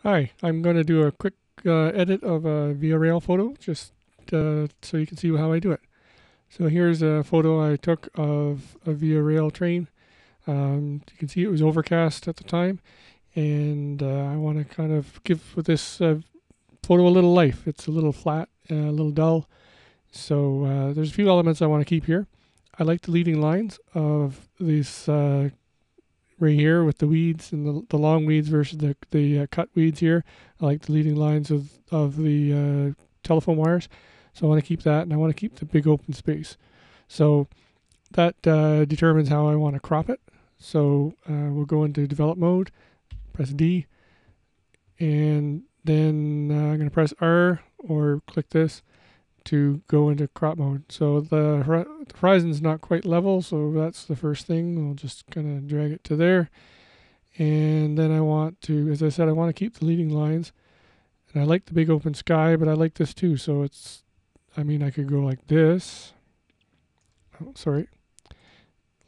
Hi, I'm going to do a quick edit of a Via Rail photo just so you can see how I do it. So here's a photo I took of a Via Rail train. You can see it was overcast at the time, and I want to kind of give this photo a little life. It's a little flat, a little dull. So there's a few elements I want to keep here. I like the leading lines of these right here with the weeds and the long weeds versus the cut weeds here. I like the leading lines of the telephone wires. So I want to keep that, and I want to keep the big open space. So that determines how I want to crop it. So we'll go into develop mode, press D, and then I'm going to press R or click this to go into crop mode. So the horizon is not quite level, so that's the first thing. We'll just kind of drag it to there. And then I want to, as I said, I want to keep the leading lines. And I like the big open sky, but I like this too. So it's, I mean, I could go like this. Oh, sorry.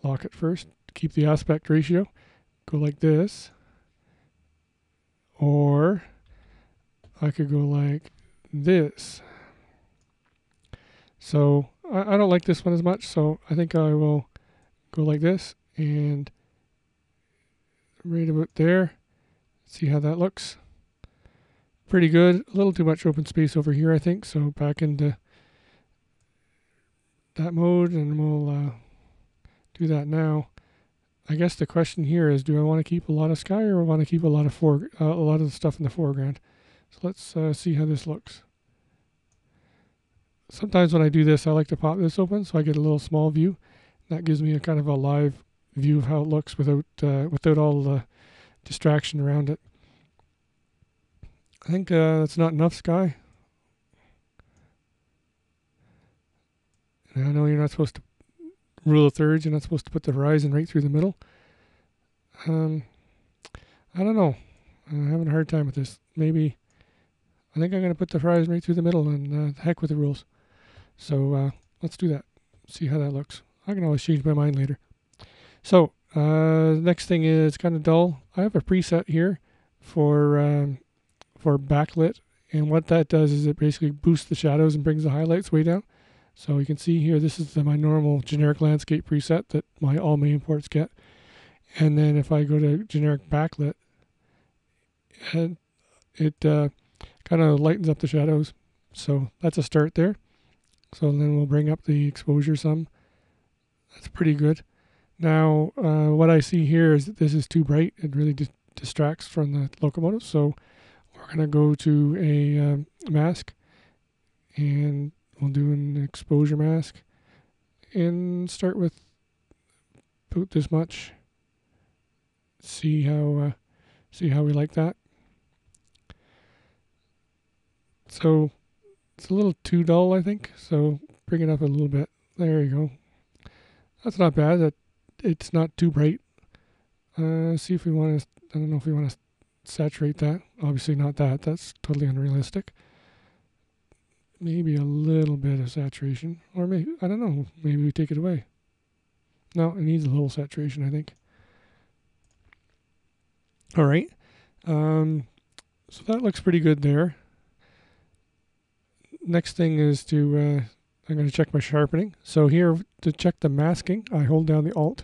Lock it first. Keep the aspect ratio. Go like this. Or I could go like this. So I don't like this one as much, so I think I will go like this and right about there. See how that looks. Pretty good. A little too much open space over here, I think. So back into that mode, and we'll do that now. I guess the question here is, do I want to keep a lot of sky or I want to keep a lot of the stuff in the foreground? So let's see how this looks. Sometimes when I do this, I like to pop this open so I get a little small view. That gives me a kind of a live view of how it looks without all the distraction around it. I think that's not enough sky. And I know you're not supposed to rule of thirds. You're not supposed to put the horizon right through the middle. I don't know. I'm having a hard time with this. Maybe I think I'm going to put the horizon right through the middle, and heck with the rules. So let's do that. See how that looks. I can always change my mind later. So next thing is kind of dull. I have a preset here for backlit, and what that does is it basically boosts the shadows and brings the highlights way down. So you can see here, this is my normal generic landscape preset that all my imports get. And then if I go to generic backlit, and it kind of lightens up the shadows. So that's a start there. So then we'll bring up the exposure some. That's pretty good. Now, what I see here is that this is too bright. It really distracts from the locomotive. So we're going to go to a mask, and we'll do an exposure mask and start with about this much. See how we like that. So it's a little too dull, I think. So bring it up a little bit. There you go. That's not bad. It's not too bright. See if we want to. I don't know if we want to saturate that. Obviously not that. That's totally unrealistic. Maybe a little bit of saturation, or maybe I don't know. Maybe we take it away. No, it needs a little saturation, I think. All right. So that looks pretty good there. Next thing is I'm going to check my sharpening. So here, to check the masking, I hold down the Alt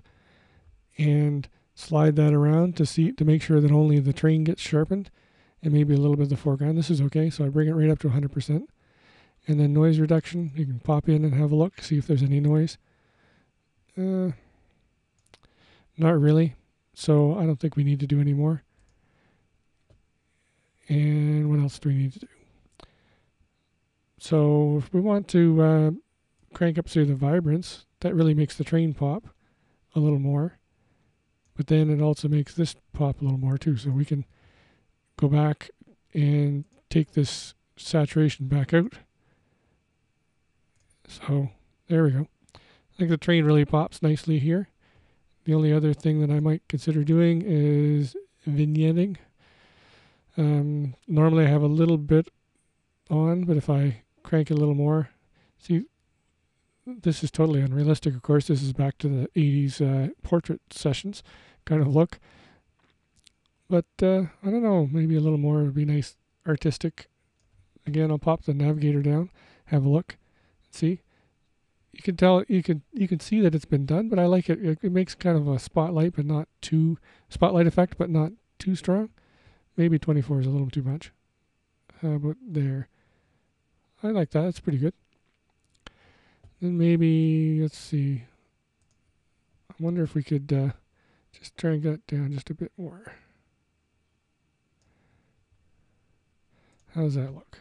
and slide that around to make sure that only the train gets sharpened and maybe a little bit of the foreground. This is okay, so I bring it right up to 100%. And then noise reduction, you can pop in and have a look, see if there's any noise. Not really, so I don't think we need to do any more. And what else do we need to do? So if we want to crank up, say, the vibrance, that really makes the train pop a little more. But then it also makes this pop a little more too. So we can go back and take this saturation back out. So there we go. I think the train really pops nicely here. The only other thing that I might consider doing is vignetting. Normally I have a little bit on, but if I crank it a little more, see, this is totally unrealistic. Of course, this is back to the 80s portrait sessions kind of look. But I don't know, maybe a little more would be nice, artistic. Again, I'll pop the navigator down, have a look, see. You can tell, you can see that it's been done, but I like it. It makes kind of a spotlight, but not too spotlight effect, but not too strong. Maybe 24 is a little too much. How about there? I like that. That's pretty good. Then maybe, let's see. I wonder if we could just try and get it down just a bit more. How does that look?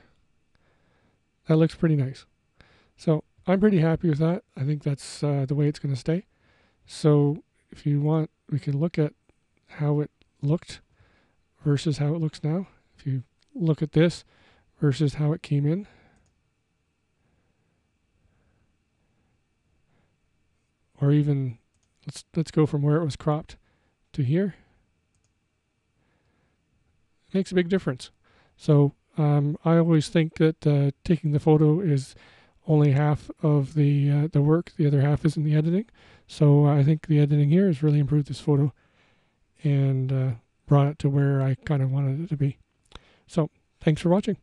That looks pretty nice. So I'm pretty happy with that. I think that's the way it's going to stay. So if you want, we can look at how it looked versus how it looks now. If you look at this versus how it came in. Or even, let's go from where it was cropped to here. It makes a big difference. So I always think that taking the photo is only half of the work. The other half is in the editing. So I think the editing here has really improved this photo and brought it to where I kind of wanted it to be. So thanks for watching.